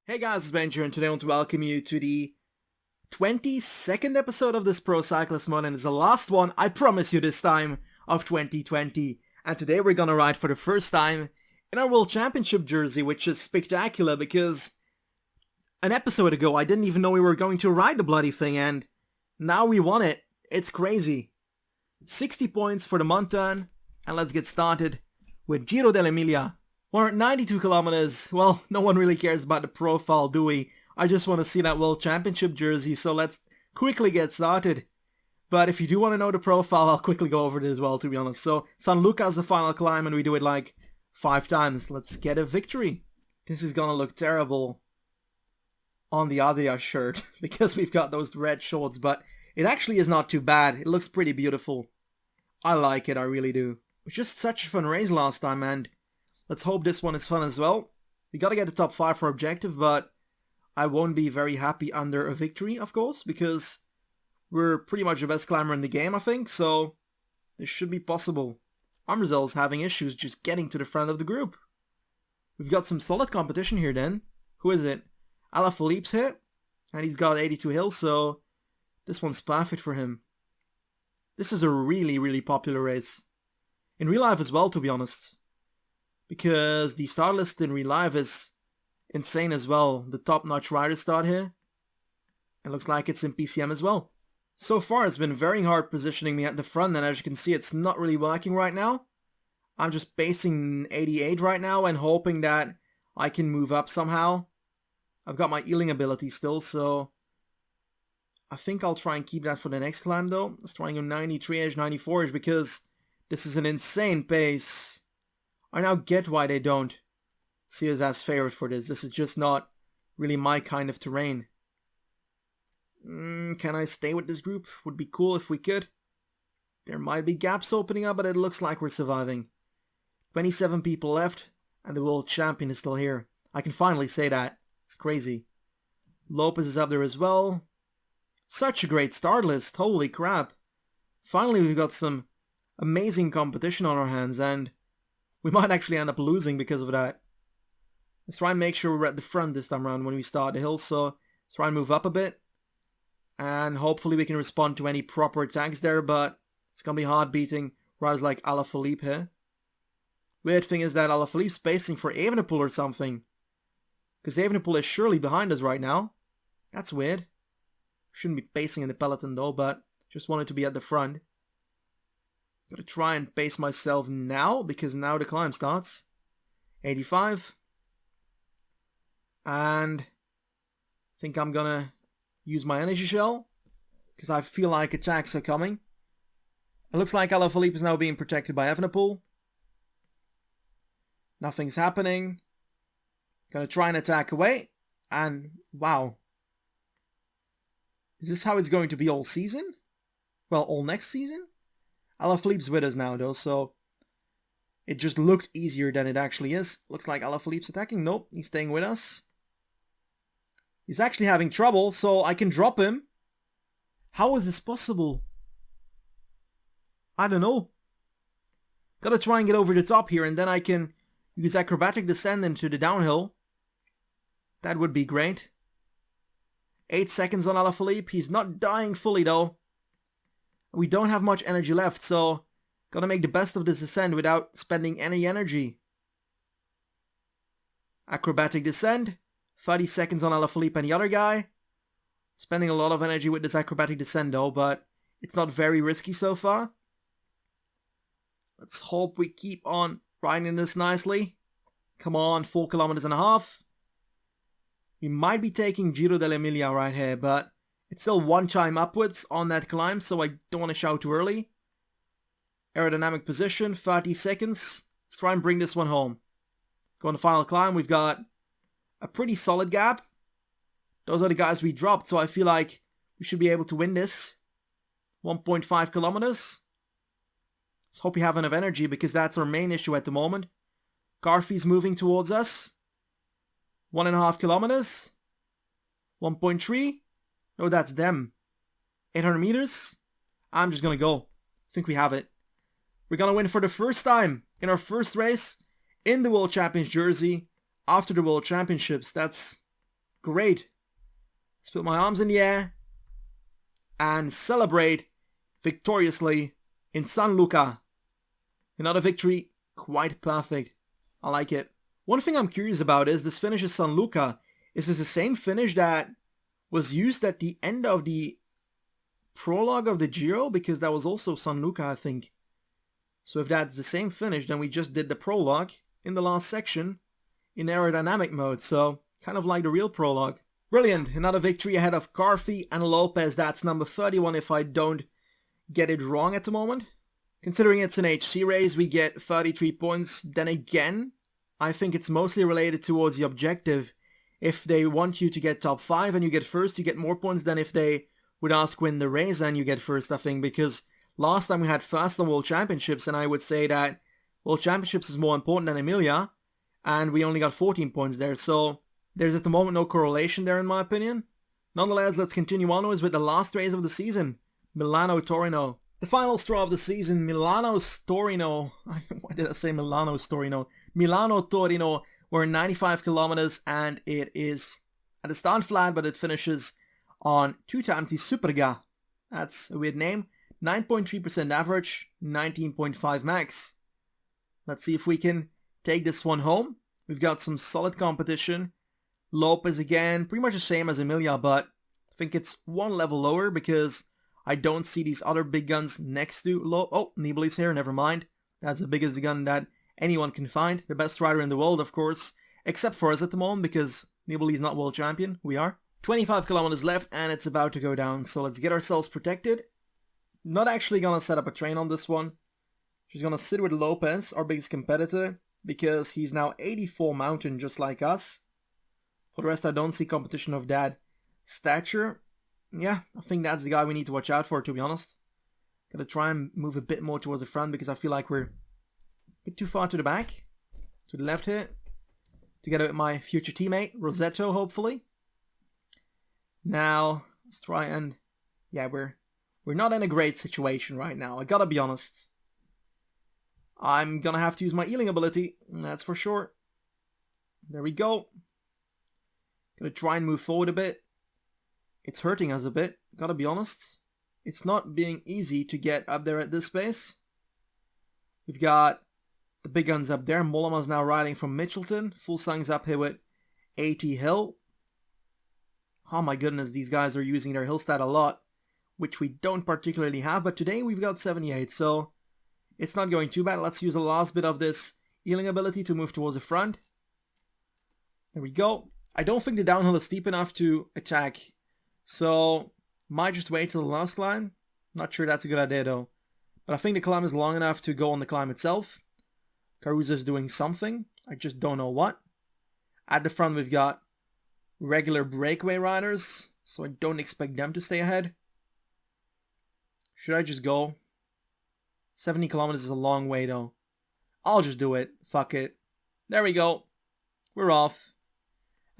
Hey guys, it's Benji, and today I want to welcome you to the 22nd episode of this Pro Cyclist mod, and it's the last one, I promise you this time, of 2020. And today we're gonna ride for the first time in our World Championship jersey, which is spectacular because an episode ago I didn't even know we were going to ride the bloody thing, and now we won it. It's crazy. 60 points for the Montan, and let's get started with Giro dell'Emilia. 192 kilometers. Well, no one really cares about the profile, do we? I just want to see that World Championship jersey, so let's quickly get started. But if you do want to know the profile, I'll quickly go over it as well, to be honest. So, San Luca's the final climb, and we do it like 5 times. Let's get a victory. This is gonna look terrible on the Adria shirt, because we've got those red shorts, but it actually is not too bad. It looks pretty beautiful. I like it, I really do. It was just such a fun race last time, and let's hope this one is fun as well. We gotta get the top 5 for objective, but I won't be very happy under a victory, of course, because we're pretty much the best climber in the game, I think, so this should be possible. Amrazel's having issues just getting to the front of the group. We've got some solid competition here then. Who is it? Alaphilippe's here, and he's got 82 hills, so this one's perfect for him. This is a really popular race. In real life as well, to be honest. Because the start list in real life is insane as well. The top-notch riders start here. It looks like it's in PCM as well. So far it's been very hard positioning me at the front, and as you can see it's not really working right now. I'm just pacing 88 right now and hoping that I can move up somehow. I've got my healing ability still, so I think I'll try and keep that for the next climb though. Let's try and go 93-ish, 94-ish, because this is an insane pace. I now get why they don't see us as favorite for this. This is just not really my kind of terrain. Can I stay with this group? Would be cool if we could. There might be gaps opening up, but it looks like we're surviving. 27 people left, and the world champion is still here. I can finally say that. It's crazy. Lopez is up there as well. Such a great start list. Holy crap. Finally, we've got some amazing competition on our hands, and we might actually end up losing because of that. Let's try and make sure we're at the front this time around when we start the hill, so let's try and move up a bit. And hopefully we can respond to any proper attacks there, but it's gonna be hard beating riders like Alaphilippe here. Weird thing is that Alaphilippe's pacing for Evenepoel or something. Because Evenepoel is surely behind us right now. That's weird. Shouldn't be pacing in the peloton though, but just wanted to be at the front. Gotta try and pace myself now, because now the climb starts. 85. And I think I'm gonna use my energy shell, because I feel like attacks are coming. It looks like Alaphilippe is now being protected by Evenepoel. Nothing's happening. Gonna try and attack away. And wow. Is this how it's going to be all season? Well, all next season? Alaphilippe's with us now though, so it just looked easier than it actually is. Looks like Alaphilippe's attacking. Nope, he's staying with us. He's actually having trouble, so I can drop him. How is this possible? I don't know. Gotta try and get over the top here, and then I can use acrobatic descent into the downhill. That would be great. 8 seconds on Alaphilippe. He's not dying fully though. We don't have much energy left, so gotta make the best of this descent without spending any energy. Acrobatic descent. 30 seconds on Alaphilippe and the other guy. Spending a lot of energy with this acrobatic descent though, but it's not very risky so far. Let's hope we keep on riding this nicely. Come on, 4.5 kilometers. We might be taking Giro dell'Emilia right here, but it's still 1 time upwards on that climb, so I don't want to shout too early. Aerodynamic position, 30 seconds. Let's try and bring this one home. Let's go on the final climb. We've got a pretty solid gap. Those are the guys we dropped, so I feel like we should be able to win this. 1.5 kilometers. Let's hope we have enough energy, because that's our main issue at the moment. Garfi's moving towards us. 1.5 kilometers. 1.3. Oh, that's them. 800 meters. I'm just gonna go. I think we have it. We're gonna win for the first time in our first race in the World Champions jersey after the World Championships. That's Great. Let's put my arms in the air and celebrate victoriously in San Luca. Another victory, quite perfect. I like it. One thing I'm curious about is this finish at San Luca. Is this the same finish that was used at the end of the prologue of the Giro? Because that was also San Luca, I think. So if that's the same finish, then we just did the prologue in the last section in aerodynamic mode. So kind of like the real prologue. Brilliant. Another victory ahead of Carfi and Lopez. That's number 31 if I don't get it wrong at the moment. Considering it's an HC race, we get 33 points. Then again, I think it's mostly related towards the objective. If they want you to get top 5 and you get first, you get more points than if they would ask win the race and you get first, I think. Because last time we had first on World Championships, and I would say that World Championships is more important than Emilia. And we only got 14 points there. So there's at the moment no correlation there in my opinion. Nonetheless, let's continue onwards with the last race of the season. Milano-Torino. The final straw of the season, Milano-Torino. Why did I say Milano-Torino? Milano-Torino. We're 95 kilometers and it is at the start flat, but it finishes on 2 times the Superga. That's a weird name. 9.3% average, 19.5 max. Let's see if we can take this one home. We've got some solid competition. Lopez again, pretty much the same as Emilia, but I think it's one level lower because I don't see these other big guns next to Oh, Nibali's here, never mind. That's the biggest gun that anyone can find. The best rider in the world, of course, except for us at the moment because Nibali's not world champion. We are. 25 kilometers left and it's about to go down, so let's get ourselves protected. Not actually gonna set up a train on this one. Just gonna sit with Lopez, our biggest competitor, because he's now 84 mountain just like us. For the rest, I don't see competition of that stature. Yeah, I think that's the guy we need to watch out for, to be honest. Gotta try and move a bit more towards the front because I feel like we're a bit too far to the back. To the left here. Together with my future teammate, Rosetto, hopefully. Now, let's try and... Yeah, we're not in a great situation right now, I gotta be honest. I'm gonna have to use my healing ability, that's for sure. There we go. Gonna try and move forward a bit. It's hurting us a bit, gotta be honest. It's not being easy to get up there at this space. We've got the big guns up there. Mollema's now riding from Mitchelton. Fuglsang's up here with AT Hill. Oh my goodness, these guys are using their hill stat a lot, which we don't particularly have, but today we've got 78, so it's not going too bad. Let's use the last bit of this healing ability to move towards the front. There we go. I don't think the downhill is steep enough to attack, so might just wait till the last climb. Not sure that's a good idea though. But I think the climb is long enough to go on the climb itself. Caruso's doing something. I just don't know what. At the front we've got regular breakaway riders, so I don't expect them to stay ahead. Should I just go? 70 kilometers is a long way though. I'll just do it. Fuck it. There we go. We're off.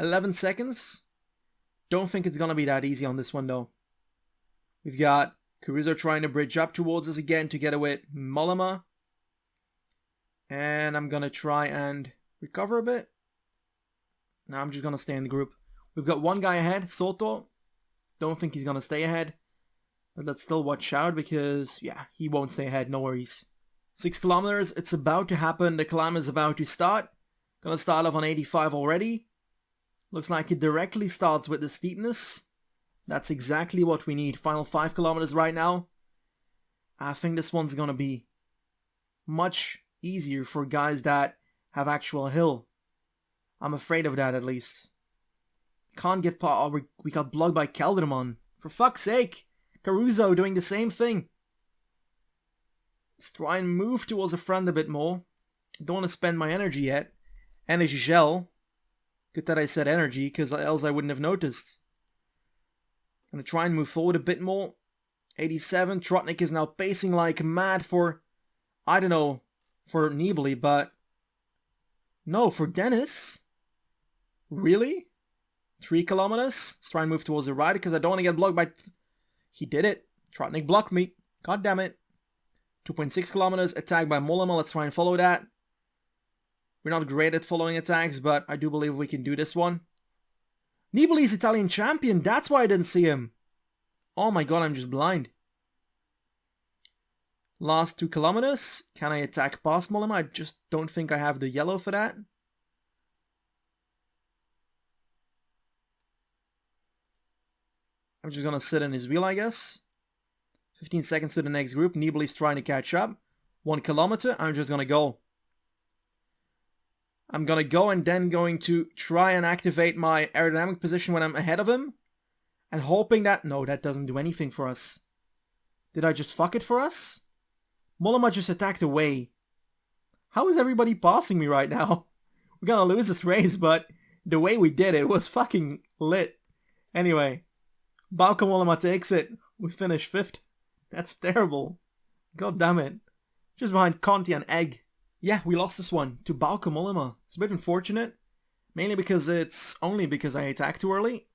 11 seconds. Don't think it's gonna be that easy on this one though. We've got Caruso trying to bridge up towards us again together with Mollema. And I'm gonna try and recover a bit. Now I'm just gonna stay in the group. We've got one guy ahead, Soto. Don't think he's gonna stay ahead. But let's still watch out because, yeah, he won't stay ahead, no worries. 6 kilometers, it's about to happen. The climb is about to start. Gonna start off on 85 already. Looks like it directly starts with the steepness. That's exactly what we need. Final 5 kilometers right now. I think this one's gonna be much easier for guys that have actual hill. I'm afraid of that at least. Can't get past. Oh, we got blocked by Kelderman. For fuck's sake. Caruso doing the same thing. Let's try and move towards the front a bit more. Don't want to spend my energy yet. Energy gel. Good that I said energy, because else I wouldn't have noticed. Gonna try and move forward a bit more. 87. Trotnik is now pacing like mad for, I don't know, for Nibali, but no, for Dennis. Really? 3 kilometers? Let's try and move towards the right because I don't want to get blocked by... He did it. Trotnik blocked me. God damn it. 2.6 kilometers, attacked by Mollema. Let's try and follow that. We're not great at following attacks, but I do believe we can do this one. Nibali's Italian champion, that's why I didn't see him. Oh my god, I'm just blind. Last 2 kilometers. Can I attack past Mollema? I just don't think I have the yellow for that. I'm just gonna sit in his wheel, I guess. 15 seconds to the next group. Nibali's trying to catch up. 1 kilometer. I'm just gonna go. I'm gonna go and then going to try and activate my aerodynamic position when I'm ahead of him. And hoping that... No, that doesn't do anything for us. Did I just fuck it for us? Mollema just attacked away. How is everybody passing me right now? We're gonna lose this race, but the way we did it was fucking lit. Anyway, Bauke Mollema takes it. We finish 5th. That's terrible. God damn it. Just behind Conti and Egg. Yeah, we lost this one to Bauke Mollema. It's a bit unfortunate. Mainly because it's only because I attacked too early.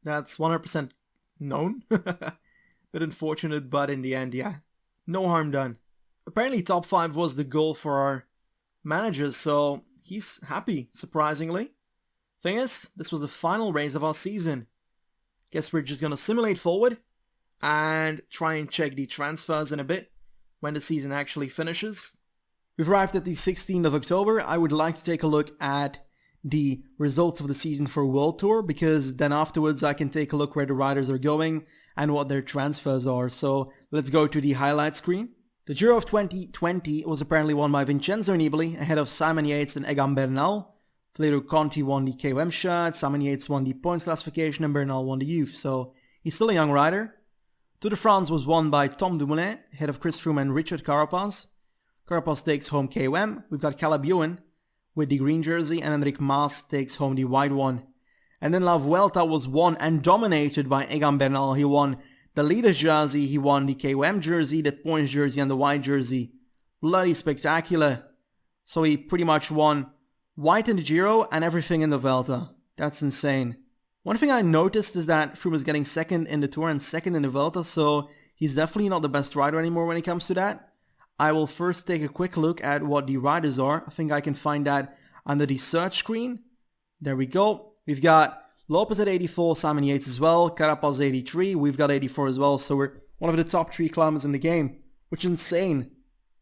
That's 100% known. Bit unfortunate, but in the end, yeah. No harm done. Apparently top 5 was the goal for our manager, so he's happy, surprisingly. Thing is, this was the final race of our season. Guess we're just gonna simulate forward and try and check the transfers in a bit when the season actually finishes. We've arrived at the 16th of October. I would like to take a look at the results of the season for World Tour, because then afterwards I can take a look where the riders are going and what their transfers are. So let's go to the highlight screen. The Giro of 2020 was apparently won by Vincenzo Nibali ahead of Simon Yates and Egan Bernal. Filippo Conti won the KOM shot, Simon Yates won the points classification, and Bernal won the youth, so he's still a young rider. Tour de France was won by Tom Dumoulin ahead of Chris Froome and Richard Carapaz. Carapaz takes home KOM. We've got Caleb Ewan with the green jersey, and Enric Mas takes home the white one. And then La Vuelta was won and dominated by Egan Bernal. He won the leader's jersey, he won the KOM jersey, the points jersey, and the white jersey. Bloody spectacular. So he pretty much won white in the Giro and everything in the Vuelta. That's insane. One thing I noticed is that Froome is getting 2nd in the Tour and 2nd in the Vuelta, so he's definitely not the best rider anymore when it comes to that. I will first take a quick look at what the riders are. I think I can find that under the search screen. There we go. We've got Lopez at 84, Simon Yates as well, Carapaz 83, we've got 84 as well, so we're one of the top 3 climbers in the game, which is insane.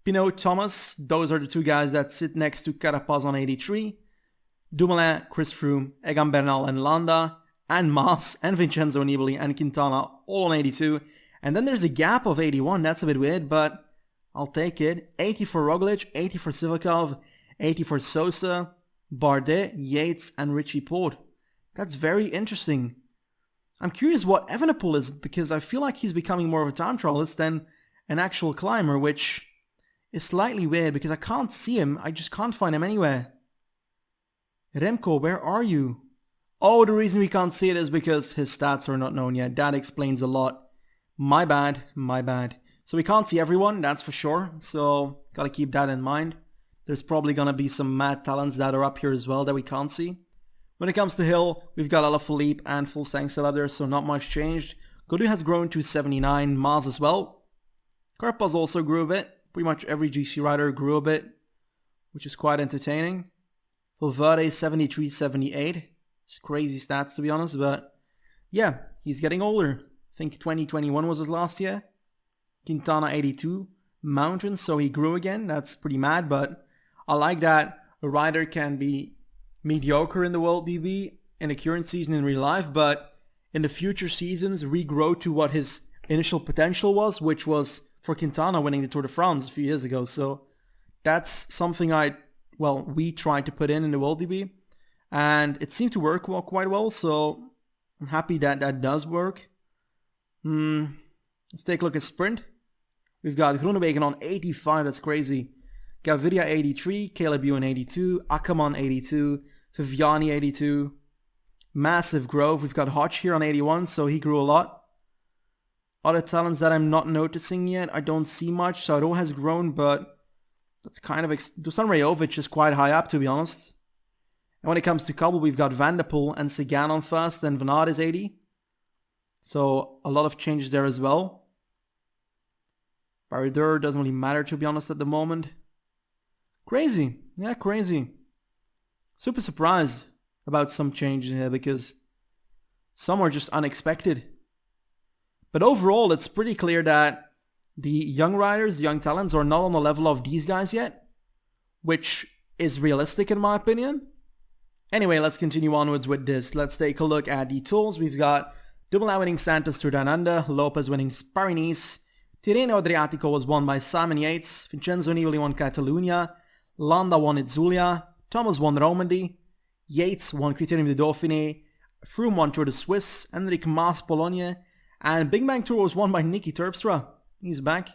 Pinot, Thomas, those are the 2 guys that sit next to Carapaz on 83. Dumoulin, Chris Froome, Egan Bernal and Landa, and Mas, and Vincenzo Nibali, and Quintana all on 82. And then there's a gap of 81, that's a bit weird, but I'll take it. 80 for Roglic, 80 for Sivakov, 80 for Sosa, Bardet, Yates, and Richie Porte. That's very interesting. I'm curious what Evenepoel is, because I feel like he's becoming more of a time trialist than an actual climber, which is slightly weird because I can't see him. I just can't find him anywhere. Remco, where are you? Oh, the reason we can't see it is because his stats are not known yet. That explains a lot. My bad, my bad. So we can't see everyone, that's for sure. So gotta keep that in mind. There's probably gonna be some mad talents that are up here as well that we can't see. When it comes to Hill, we've got Alaphilippe and Fulsang still up there, so not much changed. Gaudu has grown to 79, Mas as well. Carapaz also grew a bit. Pretty much every GC rider grew a bit, which is quite entertaining. Valverde 73, 78. It's crazy stats to be honest, but yeah, he's getting older. I think 2021 was his last year. Quintana 82, mountains, so he grew again. That's pretty mad, but I like that a rider can be mediocre in the World DB in the current season in real life, but in the future seasons regrow to what his initial potential was, which was for Quintana winning the Tour de France a few years ago. So that's something we tried to put in the World DB, and it seemed to work quite well, so I'm happy that that does work. Let's take a look at sprint. We've got Groenewegen on 85, that's crazy. Gaviria 83, Caleb Ewan 82, Ackermann 82, Viviani 82. Massive growth. We've got Hodge here on 81, so he grew a lot. Other talents that I'm not noticing yet, I don't see much. Saro has grown, but that's kind of... Dusan Rajovic is quite high up, to be honest. And when it comes to Kabul, we've got Van der Poel and Sagan on first, and Van Aert is 80. So a lot of changes there as well. Barrier doesn't really matter, to be honest, at the moment. Crazy. Yeah, crazy. Super surprised about some changes here because Some are just unexpected. But overall, it's pretty clear that the young riders, the young talents, are not on the level of these guys yet, which is realistic in my opinion. Anyway, let's continue onwards with this. Let's take a look at the tools. We've got Dumoulin winning Santos Tour Down Under, Lopez winning Paris-Nice, Tirreno Adriatico was won by Simon Yates, Vincenzo Nibali won Catalunya, Landa won Itzulia, Thomas won Romandy, Yates won Critérium du Dauphiné, Froome won Tour de Suisse, Enric Mas Pologne, and Big Bang Tour was won by Niki Terpstra. He's back.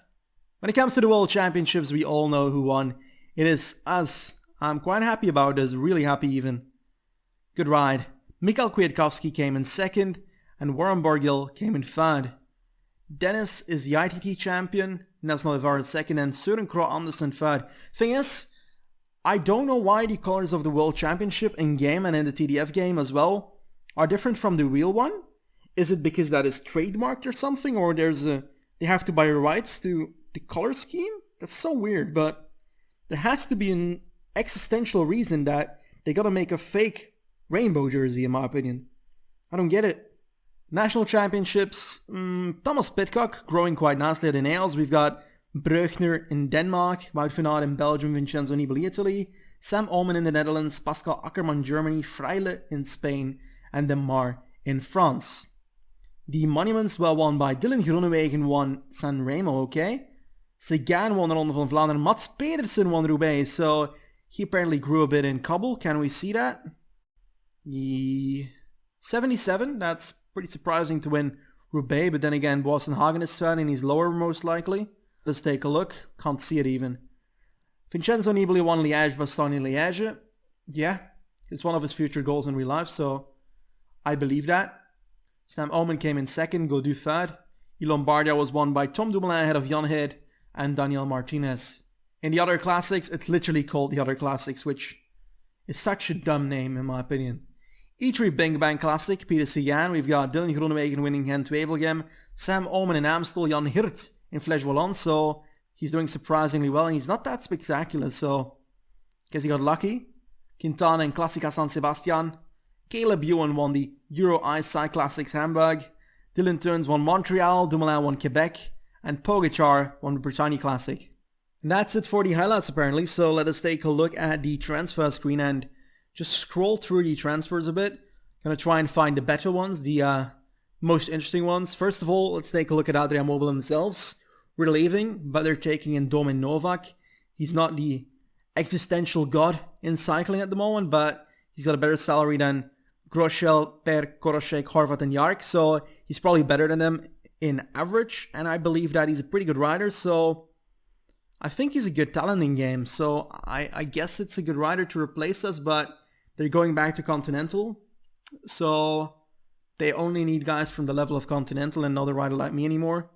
When it comes to the World Championships, we all know who won. It is us. I'm quite happy about this, really happy even. Good ride. Mikhail Kwiatkowski came in second, and Warren Barguil came in third. Dennis is the ITT champion, Nelson Oliveira second, and Søren Krogh Andersen third. Thing is, I don't know why the colors of the World Championship in-game and in the TDF game as well are different from the real one. Is it because that is trademarked or something, or they have to buy rights to the color scheme? That's so weird, but there has to be an existential reason that they gotta make a fake rainbow jersey, in my opinion. I don't get it. National Championships, Thomas Pidcock growing quite nicely at the nails. We've got Breukner in Denmark, Wout van Aert in Belgium, Vincenzo Nibali Italy, Sam Oomen in the Netherlands, Pascal Ackermann Germany, Freile in Spain, and De Mar in France. The monuments were won by Dylan Groenewegen won San Remo, okay? Sagan won the Ronde van Vlaanderen, Mats Pedersen won Roubaix, so he apparently grew a bit in Kabul. Can we see that? 77, that's pretty surprising to win Roubaix, but then again, Boston Hagen is third and he's lower most likely. Let's take a look. Can't see it even. Vincenzo Nibali won Liège-Bastogne-Liège. Yeah, it's one of his future goals in real life, so I believe that. Sam Oomen came in second, Gaudu third. Lombardia was won by Tom Dumoulin ahead of Jan Heed and Daniel Martinez. In the other classics, it's literally called the other classics, which is such a dumb name in my opinion. E3 Bing Bang Classic, Peter Sagan, we've got Dylan Groenewegen winning Gent-Wevelgem, Sam Oomen in Amstel, Jan Hirt in Flèche Wallonne, so he's doing surprisingly well and he's not that spectacular, so guess he got lucky. Quintana in Classica San Sebastian, Caleb Ewan won the Euro Ice Cyclassics Hamburg, Dylan Teuns won Montreal, Dumoulin won Quebec, and Pogacar won the Britannia Classic. And that's it for the highlights apparently, so let us take a look at the transfer screen and just scroll through the transfers a bit. Gonna try and find the better ones, the most interesting ones. First of all, let's take a look at Adria Mobile themselves. We're leaving, but they're taking in Domin Novak. He's not the existential god in cycling at the moment, but he's got a better salary than Groschel, Per, Korošek, Horvat and Yark, so he's probably better than them in average, and I believe that he's a pretty good rider, so I think he's a good talent in game, so I guess it's a good rider to replace us, but they're going back to Continental, so they only need guys from the level of Continental and not a rider like me anymore.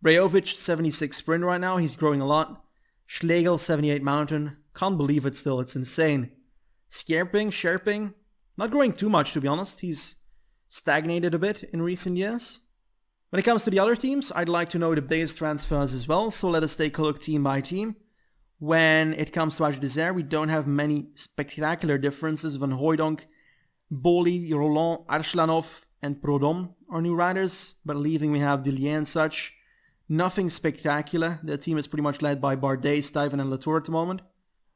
Brejovic, 76 sprint right now, he's growing a lot. Schlegel, 78 mountain, can't believe it still, it's insane. Scherping, not growing too much to be honest, he's stagnated a bit in recent years. When it comes to the other teams, I'd like to know the biggest transfers as well, so let us take a look team by team. When it comes to Agile we don't have many spectacular differences. Van Hooijdonk, Boli, Roland, Arslanov and Prodom are new riders, but leaving we have Dillier and such. Nothing spectacular. The team is pretty much led by Bardet, Stuyven and Latour at the moment.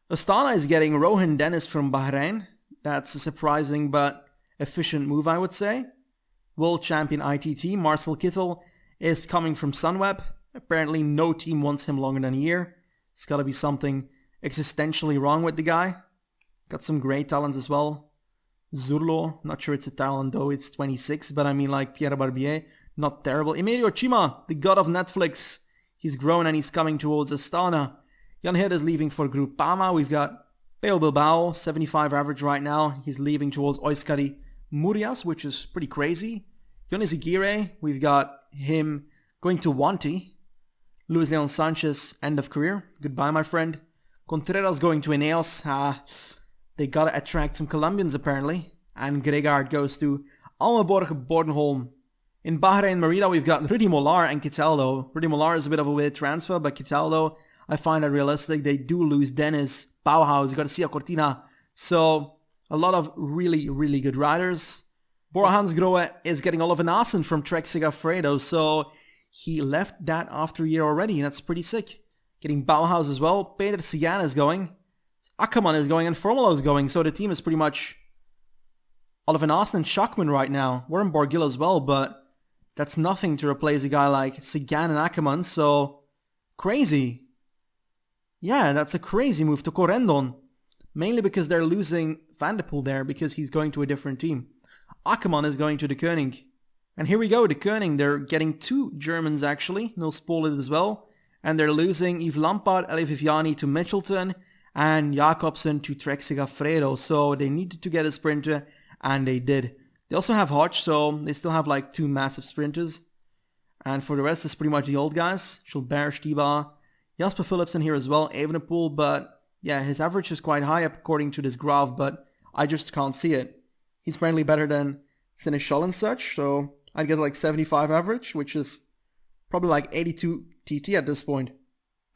Astana is getting Rohan Dennis from Bahrain. That's a surprising but efficient move, I would say. World champion ITT, Marcel Kittel, is coming from Sunweb. Apparently no team wants him longer than a year. It's gotta be something existentially wrong with the guy. Got some great talents as well. Zurlo, not sure it's a talent though, it's 26, but I mean like Pierre Barbier, not terrible. Emilio Chima, the god of Netflix. He's grown and he's coming towards Astana. Jan Heed is leaving for Groupama. We've got Peo Bilbao, 75 average right now. He's leaving towards Euskadi Murias, which is pretty crazy. Jonas Aguirre, we've got him going to Wanty. Luis Leon Sanchez, end of career. Goodbye, my friend. Contreras going to Ineos. They gotta attract some Colombians, apparently. And Gregard goes to Almaborg Bornholm. In Bahrain Merida, we've got Rudy Mollard and Cataldo. Rudy Mollard is a bit of a weird transfer, but Cataldo, I find that realistic. They do lose Dennis, Bauhaus, Garcia Cortina. So, a lot of really, really good riders. Bora Hansgrohe is getting Oliver Nassen from Trek Segafredo, so he left that after a year already. That's pretty sick. Getting Bauhaus as well. Peter Sagan is going. Ackermann is going and Formolo is going, so the team is pretty much Oliver Nassen and Schachmann right now. We're in Barguil as well, but that's nothing to replace a guy like Sagan and Ackermann, so crazy. Yeah, that's a crazy move to Corendon. Mainly because they're losing Van der Poel there because he's going to a different team. Ackermann is going to the Koenig. And here we go, the Koenig. They're getting 2 Germans actually. Nils Polit as well. And they're losing Yves Lampaert, Elie Viviani to Mitchelton and Jacobsen to Trek Segafredo. So they needed to get a sprinter and they did. They also have Hodge, so they still have like 2 massive sprinters. And for the rest, it's pretty much the old guys. Gilbert, Stibar, Jasper Philipsen here as well, Evenepoel, but yeah, his average is quite high according to this graph, but I just can't see it. He's apparently better than Seneschal and such, so I'd get like 75 average, which is probably like 82 TT at this point.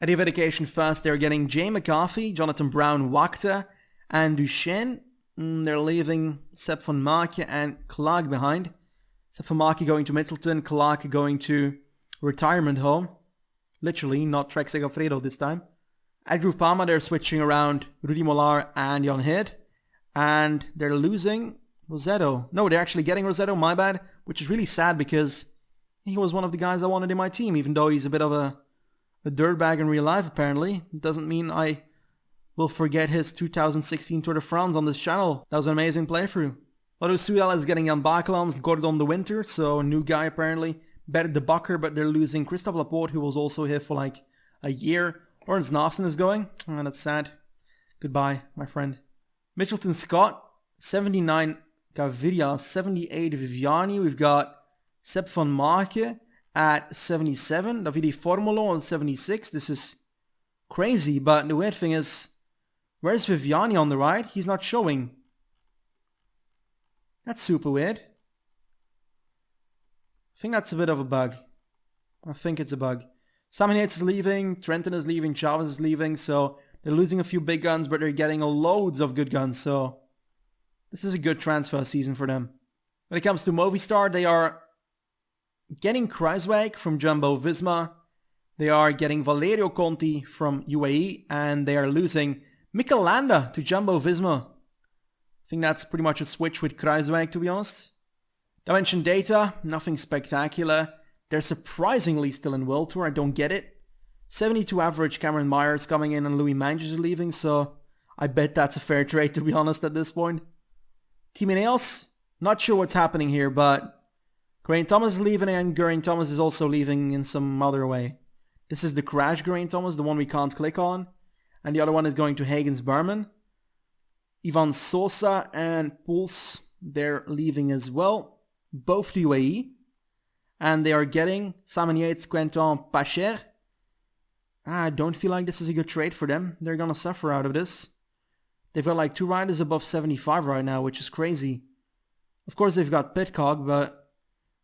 At the Education first, they're getting Jay McCarthy, Jonathan Brown, Wachter, and Duchesne. They're leaving Sepp van Marke and Clark behind. Sepp van Marke going to Middleton, Clark going to retirement home. Literally, not Trek Segafredo this time. At Groupama, they're switching around Rudy Mollard and Jan Heerd. And they're losing Rossetto. No, they're actually getting Rossetto, my bad. Which is really sad because he was one of the guys I wanted in my team. Even though he's a bit of a dirtbag in real life, apparently. It doesn't mean I will forget his 2016 Tour de France on this channel. That was an amazing playthrough. Lotto Soudal is getting Jan Bakelans, Gordon de Winter. So a new guy apparently. Bert de Bakker, but they're losing Christophe Laporte, who was also here for like a year. Lawrence Nassen is going. Oh, that's sad. Goodbye, my friend. Mitchelton Scott, 79 Gaviria, 78 Viviani. We've got Sepp van Marke at 77. Davide Formolo on 76. This is crazy, but the weird thing is, where's Viviani on the right? He's not showing. That's super weird. I think that's a bit of a bug. I think it's a bug. Simon Yates is leaving, Trenton is leaving, Chavez is leaving, so they're losing a few big guns, but they're getting loads of good guns, so this is a good transfer season for them. When it comes to Movistar, they are getting Kruijswijk from Jumbo Visma, they are getting Valerio Conti from UAE, and they are losing Mikel Landa to Jumbo Visma. I think that's pretty much a switch with Kruijswijk, to be honest. Dimension Data, nothing spectacular. They're surprisingly still in World Tour, I don't get it. 72 average, Cameron Myers coming in and Louis Manges is leaving, so I bet that's a fair trade, to be honest, at this point. Team Ineos, not sure what's happening here, but Geraint Thomas is leaving and Geraint Thomas is also leaving in some other way. This is the Crash Geraint Thomas, the one we can't click on. And the other one is going to Hagens Berman. Ivan Sosa and Puls, they're leaving as well. Both to UAE. And they are getting Simon Yates, Quentin Pacher. I don't feel like this is a good trade for them. They're gonna suffer out of this. They've got like 2 riders above 75 right now, which is crazy. Of course they've got Pidcock, but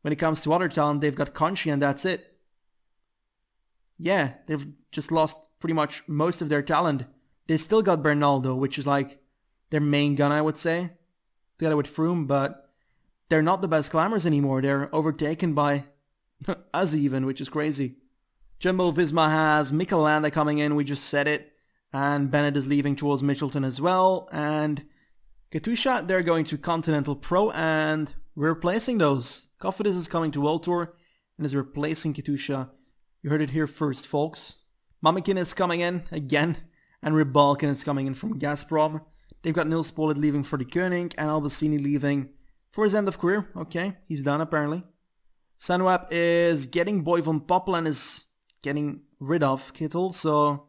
when it comes to other talent, they've got Conchi and that's it. Yeah, they've just lost pretty much most of their talent. They still got Bernaldo, which is like their main gun, I would say. Together with Froome, but they're not the best climbers anymore. They're overtaken by us even, which is crazy. Jumbo Visma has Mikel Landa coming in, we just said it. And Bennett is leaving towards Mitchelton as well. And Katusha, they're going to Continental Pro and we're replacing those. Cofidis is coming to World Tour and is replacing Katusha. You heard it here first, folks. Mamikin is coming in again. And Rybalkin is coming in from Gazprom. They've got Nils Polit leaving for the Koenig and Albacini leaving for his end of career. Okay, he's done apparently. Sunweb is getting Boy van Poppel and is getting rid of Kittel. So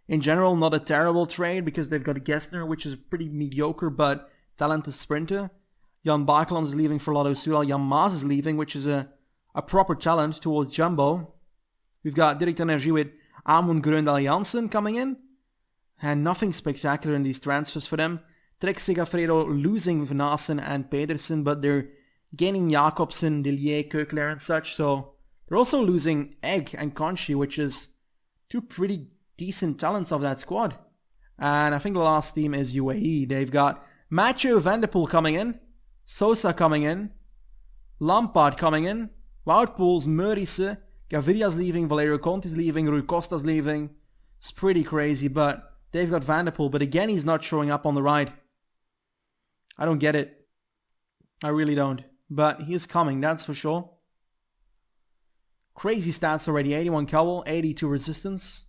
in general, not a terrible trade because they've got Gessner, which is pretty mediocre but talented sprinter. Jan Bakelans is leaving for Lotto Soudal. Jan Maas is leaving, which is a proper talent towards Jumbo. We've got Direct Energie with Amund Gröndal Janssen coming in. And nothing spectacular in these transfers for them. Trek Segafredo losing Van Assen and Pedersen, but they're gaining Jacobsen, Delier, Keukler and such, so they're also losing Egg and Conchi, which is 2 pretty decent talents of that squad. And I think the last team is UAE. They've got Mathieu Van der Poel coming in, Sosa coming in. Lampard coming in. Wout Poels, Meurice, Gaviria's leaving, Valerio Conti's leaving, Rui Costa's leaving. It's pretty crazy, but they've got Van der Poel. But again, he's not showing up on the ride. I don't get it. I really don't. But he is coming, that's for sure. Crazy stats already. 81 Cowell, 82 resistance.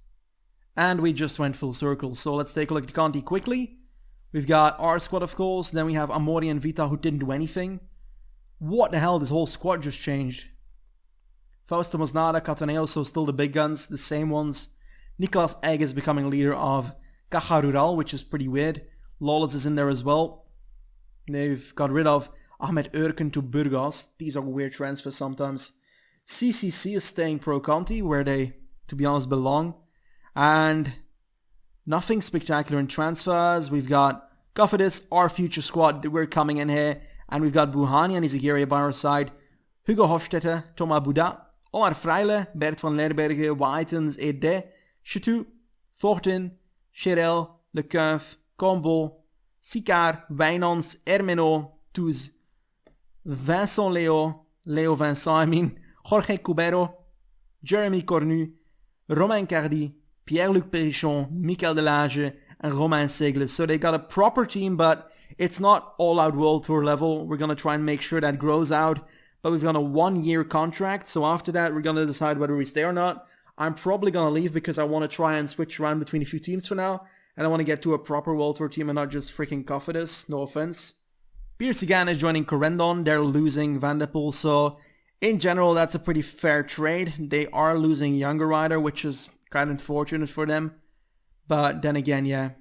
And we just went full circle. So let's take a look at Conti quickly. We've got our squad, of course. Then we have Amori and Vita, who didn't do anything. What the hell? This whole squad just changed. Fausto Mosnada, Cataneo, so still the big guns, the same ones. Nicolas Egg is becoming leader of Caja Rural, which is pretty weird. Lawless is in there as well. They've got rid of Ahmed Urken to Burgos. These are weird transfers sometimes. CCC is staying pro Conti, where they, to be honest, belong. And nothing spectacular in transfers. We've got Kofidis, our future squad, we're coming in here. And we've got Buhani and Izagirre by our side. Hugo Hofstetter, Thomas Bouda, Omar Freile, Bert van Lerberge, Waitens, Ede, Chetou, Fortin, Cherel, Lecuif, Combo, Sicard, Wijnands, Hermeno, Touz, Vincent Leo Vincent, Jorge Cubero, Jeremy Cornu, Romain Cardi, Pierre-Luc Perichon, Michael Delage, and Romain Segle. So they got a proper team, but it's not all-out World Tour level. We're going to try and make sure that grows out. But we've got a 1-year contract, so after that we're going to decide whether we stay or not. I'm probably going to leave because I want to try and switch around between a few teams for now. And I want to get to a proper World Tour team and not just freaking Cofidis, no offense. Peter Sagan is joining Corendon. They're losing Van der Poel, so in general that's a pretty fair trade. They are losing younger rider, which is kind of unfortunate for them. But then again, yeah,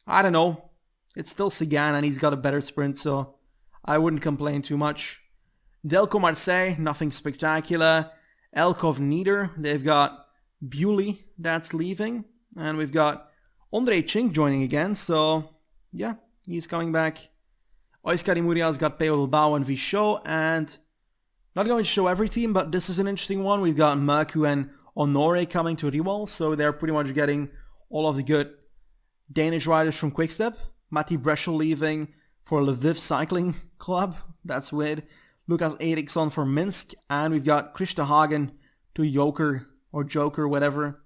I don't know. It's still Sagan and he's got a better sprint, so I wouldn't complain too much. Delco Marseille, nothing spectacular. Elkov neither. They've got Bewley that's leaving. And we've got Andre Chink joining again, so yeah, he's coming back. Oiskari Muriel's got Peo Bilbao and Vichot, and not going to show every team, but this is an interesting one. We've got Merku and Honore coming to Riwal, so they're pretty much getting all of the good Danish riders from Quickstep. Matti Breschel leaving for Lviv Cycling Club. That's weird. Lukas Eriksson for Minsk. And we've got Christa Hagen to Joker or Joker, whatever.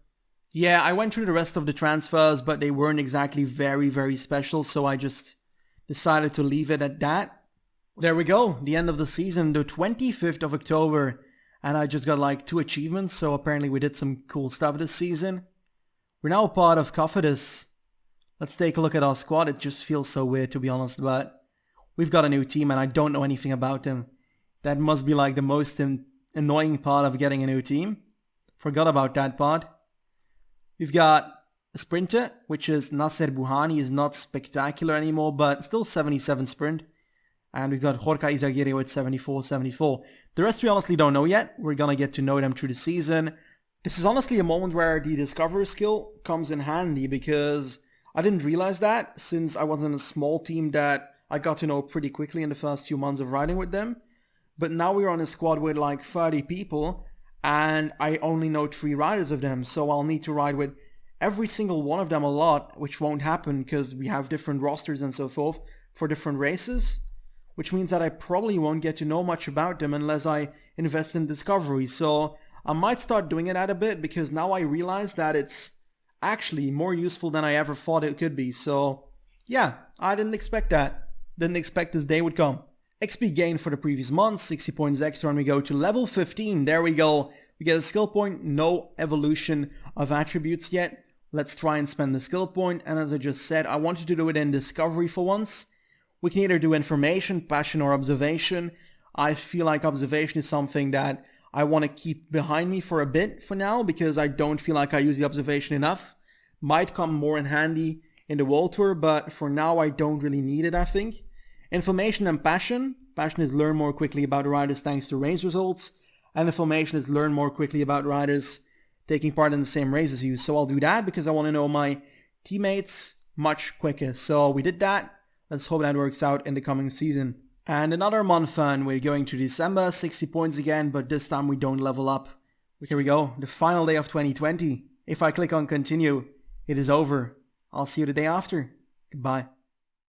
Yeah, I went through the rest of the transfers, but they weren't exactly very, very special. So I just decided to leave it at that. There we go. The end of the season, the 25th of October. And I just got like 2 achievements. So apparently we did some cool stuff this season. We're now a part of Cofidis. Let's take a look at our squad. It just feels so weird, to be honest, but we've got a new team and I don't know anything about them. That must be like the most annoying part of getting a new team. Forgot about that part. We've got a sprinter, which is Nasser Buhani. Is not spectacular anymore, but still 77 sprint. And we've got Jorge Izagirre with 74. The rest we honestly don't know yet. We're gonna get to know them through the season. This is honestly a moment where the Discover skill comes in handy because I didn't realize that since I was in a small team that I got to know pretty quickly in the first few months of riding with them. But now we're on a squad with like 30 people and I only know 3 riders of them. So I'll need to ride with every single one of them a lot, which won't happen because we have different rosters and so forth for different races. Which means that I probably won't get to know much about them unless I invest in Discovery. So I might start doing it a bit because now I realize that it's actually more useful than I ever thought it could be. So yeah, I didn't expect that. Didn't expect this day would come. XP gain for the previous month, 60 points extra, and we go to level 15. There we go. We get a skill point, no evolution of attributes yet. Let's try and spend the skill point. And as I just said, I wanted to do it in Discovery for once. We can either do information, passion, or observation. I feel like observation is something that I want to keep behind me for a bit for now because I don't feel like I use the observation enough. Might come more in handy in the World Tour, but for now I don't really need it, I think. Information and passion. Passion is learn more quickly about the riders thanks to race results. And information is learn more quickly about riders taking part in the same race as you. So I'll do that because I want to know my teammates much quicker. So we did that. Let's hope that works out in the coming season. And another month fun. We're going to December, 60 points again, but this time we don't level up. Here we go, the final day of 2020. If I click on continue, it is over. I'll see you the day after. Goodbye.